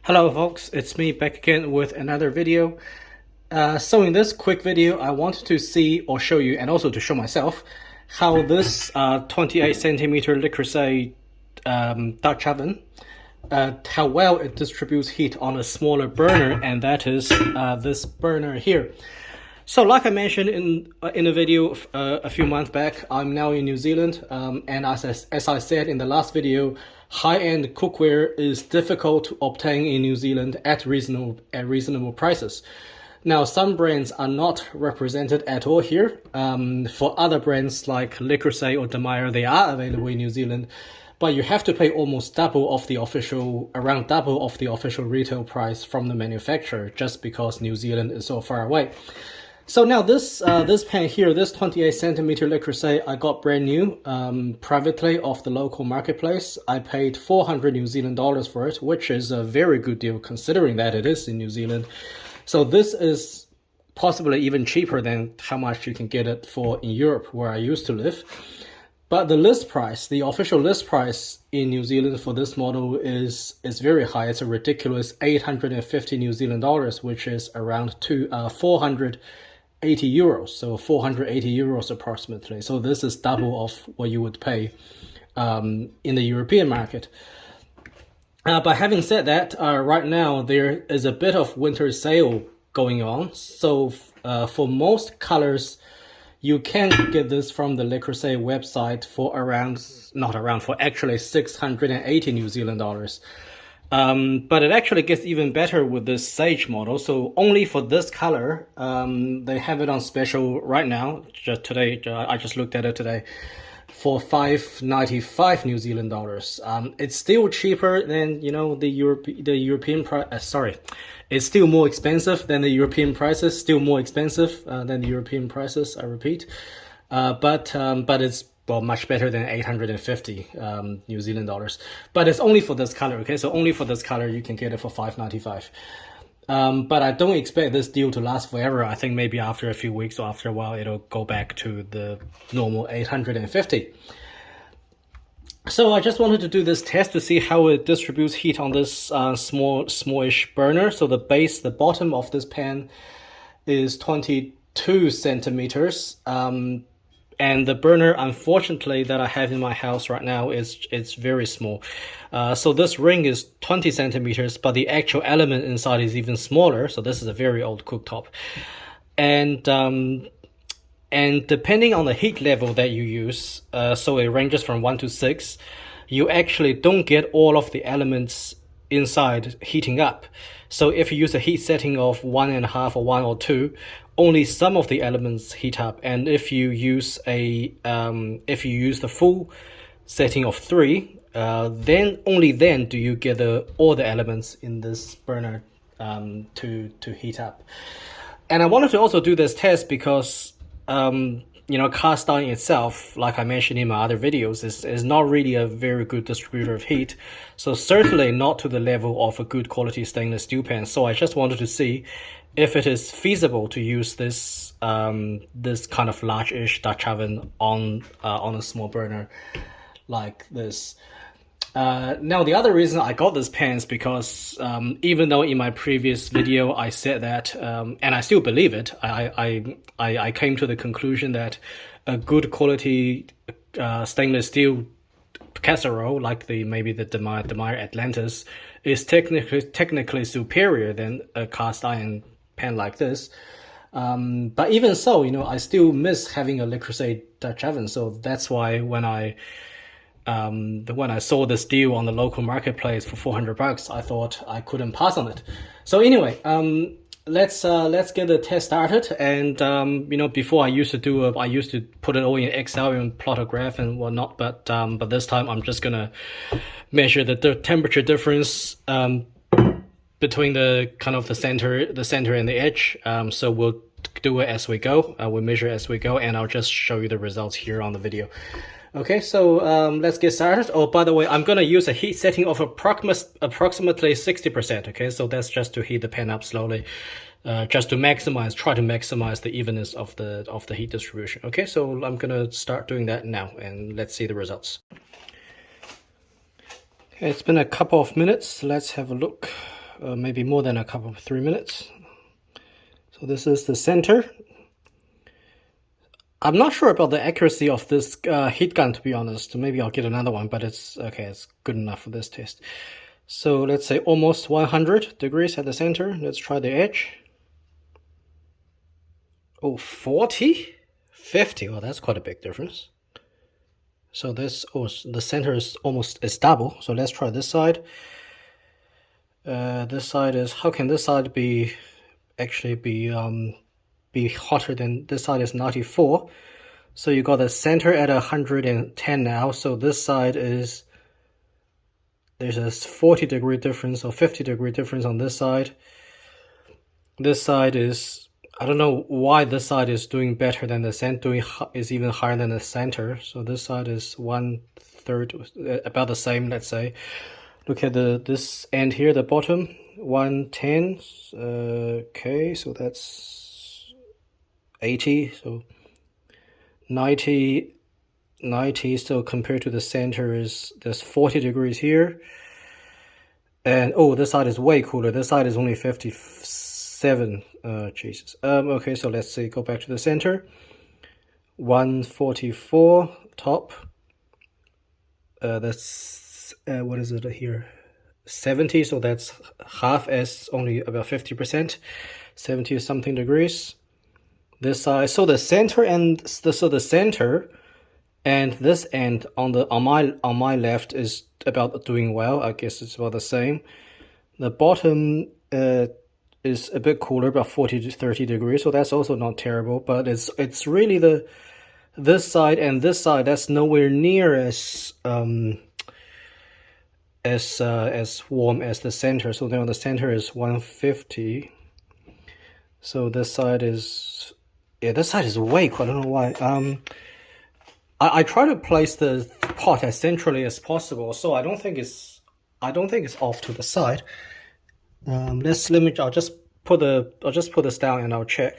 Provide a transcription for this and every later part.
Hello folks, it's me back again with another video. So in this quick video, I wanted to see or show you, and also to show myself, how this 28 centimeter Le Creuset Dutch oven, how well it distributes heat on a smaller burner, and that is this burner here. So like I mentioned in a video a few months back, I'm now in New Zealand, and as I said in the last video, high-end cookware is difficult to obtain in New Zealand at reasonable prices. Now, some brands are not represented at all here. For other brands like Le Creuset or De Meyer, they are available in New Zealand, but you have to pay almost around double of the official retail price from the manufacturer, just because New Zealand is so far away. So now this pan here, this 28 centimeter Le Creuset, I got brand new privately off the local marketplace. I paid 400 New Zealand dollars for it, which is a very good deal considering that it is in New Zealand. So this is possibly even cheaper than how much you can get it for in Europe, where I used to live. But the list price, the official list price in New Zealand for this model is very high. It's a ridiculous 850 New Zealand dollars, which is around 480 euros, so 480 euros approximately. So this is double of what you would pay in the European market. But having said that, right now there is a bit of winter sale going on. So for most colors, you can get this from the Le Creuset website for actually 680 New Zealand dollars. But it actually gets even better with this Sage model. So only for this color, they have it on special right now. Just today, I just looked at it today for 595 New Zealand dollars. It's still cheaper than the European price. Sorry, it's still more expensive than the European prices. Still more expensive than the European prices. I repeat, but it's much better than 850 New Zealand dollars. But it's only for this color, okay? So only for this color, you can get it for 595. But I don't expect this deal to last forever. I think maybe after a few weeks or after a while, it'll go back to the normal 850. So I just wanted to do this test to see how it distributes heat on this smallish burner. So the bottom of this pan is 22 centimeters. And the burner, unfortunately, that I have in my house right now it's very small. So this ring is 20 centimeters, but the actual element inside is even smaller. So this is a very old cooktop. And depending on the heat level that you use, so it ranges from 1 to 6, you actually don't get all of the elements inside heating up. So if you use a heat setting of 1.5 or 1 or 2, only some of the elements heat up. And if you use the full setting of 3, then only then do you get all the elements in this burner to heat up. And I wanted to also do this test because cast iron itself, like I mentioned in my other videos, is not really a very good distributor of heat. So certainly not to the level of a good quality stainless steel pan. So I just wanted to see if it is feasible to use this this kind of large-ish Dutch oven on a small burner like this. Now, the other reason I got this pan is because even though in my previous video I said that, and I still believe it, I came to the conclusion that a good quality stainless steel casserole, like maybe the De Meyer Atlantis, is technically superior than a cast iron pan like this. But even so, I still miss having a Le Creuset Dutch oven. So that's why when I saw this deal on the local marketplace for $400, I thought I couldn't pass on it. So anyway, let's get the test started. And before I used to put it all in Excel and plot a graph and whatnot. But this time I'm just gonna measure the temperature difference between the center and the edge. So we'll do it as we go. We'll measure as we go, and I'll just show you the results here on the video. Okay, so let's get started. Oh, by the way, I'm going to use a heat setting of approximately 60%. Okay, so that's just to heat the pan up slowly, just to try to maximize the evenness of the heat distribution. Okay, so I'm going to start doing that now, and let's see the results. Okay, it's been a couple of minutes. Let's have a look. maybe more than 3 minutes. So this is the center. I'm not sure about the accuracy of this heat gun, to be honest. Maybe I'll get another one, but it's okay. It's good enough for this test. So let's say almost 100 degrees at the center. Let's try the edge. Oh, 40? 50? Well, that's quite a big difference. So this, oh, the center is double. So let's try this side. This side is, how can this side be hotter than this side? Is 94. So you got the center at 110 now. So this side is, there's a 40-degree difference or 50-degree difference on this side. This side is, I don't know why this side is doing better than the center, is even higher than the center. So this side is 1/3, about the same, let's say. Look at this end here, the bottom, 110. Okay, so that's 80. So 90. So compared to the center there's 40 degrees here. And oh, this side is way cooler. This side is only 57. Jesus. Okay, so let's see, go back to the center. 144 top. That's what is it here? 70. So that's half, as only about 50%. 70 something degrees. This side. So the center and the center and this end on my left is about doing well. I guess it's about the same. The bottom is a bit cooler, about 40 to 30 degrees. So that's also not terrible. But it's really this side and this side that's nowhere near as warm as the center. So now the center is 150. So this side is, yeah, this side is way cool. I don't know why. I try to place the pot as centrally as possible, so I don't think it's off to the side. I'll just put this down and I'll check.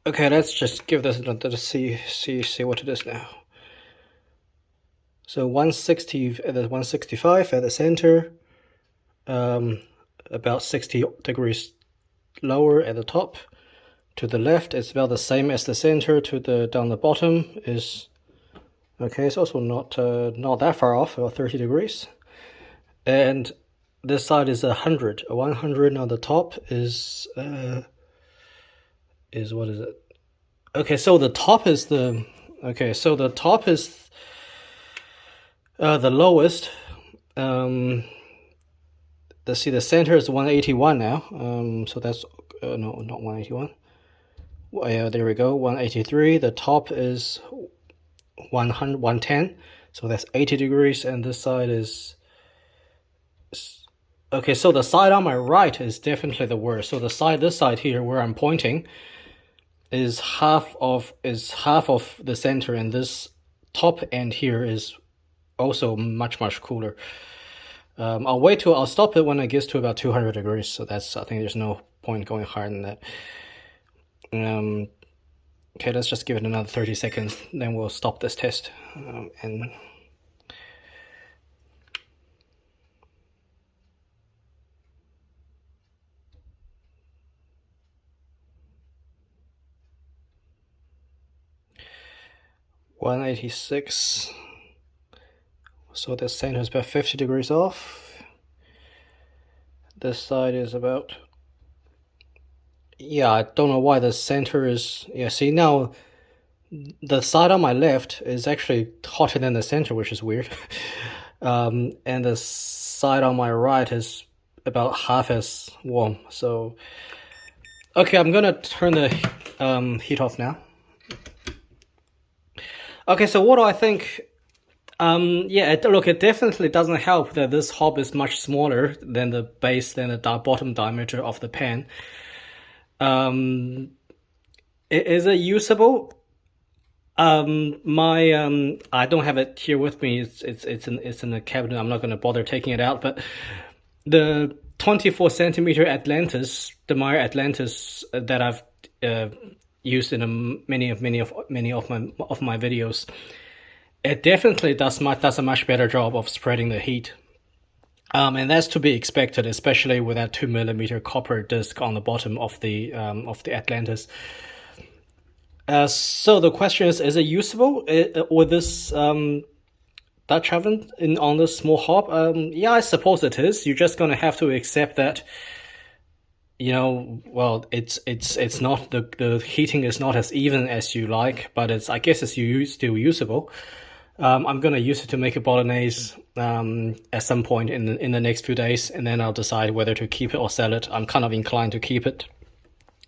Okay, let's just give this another see what it is now. So 165 at the center, about 60 degrees lower at the top. To the left, it's about the same as the center. Down the bottom is okay. It's also not that far off, about 30 degrees. And this side is 100. 100 on the top is what is it? Okay, so the top is the lowest. The center is 181 now. So that's no, not 181. Well, yeah, there we go. 183. The top is 110. So that's 80 degrees, and this side is okay. So the side on my right is definitely the worst. So this side here where I'm pointing is half of the center, and this top end here is also much cooler. I'll stop it when it gets to about 200 degrees. So I think there's no point going higher than that. Okay, let's just give it another 30 seconds, then we'll stop this test. And 186. So the center is about 50 degrees off. This side is about, yeah, I don't know why the center is, yeah, see now the side on my left is actually hotter than the center, which is weird. And the side on my right is about half as warm. So okay, I'm gonna turn the heat off now. Okay, so what do I think? Yeah, look, it definitely doesn't help that this hob is much smaller than the bottom diameter of the pan. Is it usable? I don't have it here with me. It's in the cabinet. I'm not going to bother taking it out. But the 24 centimeter Atlantis, the Meyer Atlantis that I've used in many of my videos, it definitely does a much better job of spreading the heat. And that's to be expected, especially with that 2 millimeter copper disc on the bottom of the Atlantis. So the question is it usable with this Dutch oven on this small hob? Yeah, I suppose it is. You're just gonna have to accept that. Well, it's not the heating is not as even as you like, but I guess it's still usable. I'm gonna use it to make a bolognese at some point in the next few days, and then I'll decide whether to keep it or sell it. I'm kind of inclined to keep it.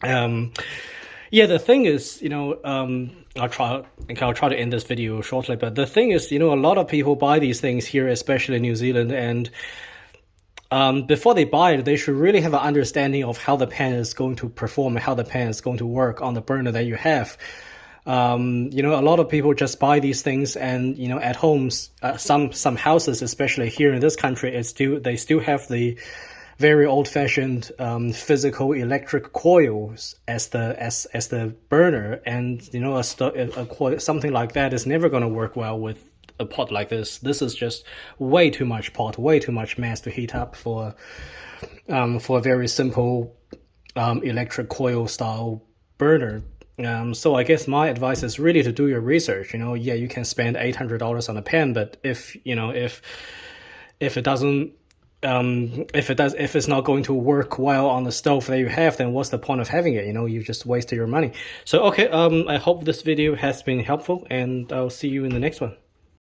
Yeah, the thing is, I'll try to end this video shortly, but the thing is, a lot of people buy these things here, especially in New Zealand, and before they buy it, they should really have an understanding of how the pan is going to perform and how the pan is going to work on the burner that you have. A lot of people just buy these things, and at homes, some houses, especially here in this country, they still have the very old-fashioned physical electric coils as the burner, and something like that is never going to work well with a pot like this. This is just way too much pot, way too much mass to heat up for a very simple electric coil style burner. So I guess my advice is really to do your research. Yeah, you can spend $800 on a pan, but if it doesn't if it's not going to work well on the stove that you have, then what's the point of having it? You just wasted your money. So okay, I hope this video has been helpful, and I'll see you in the next one.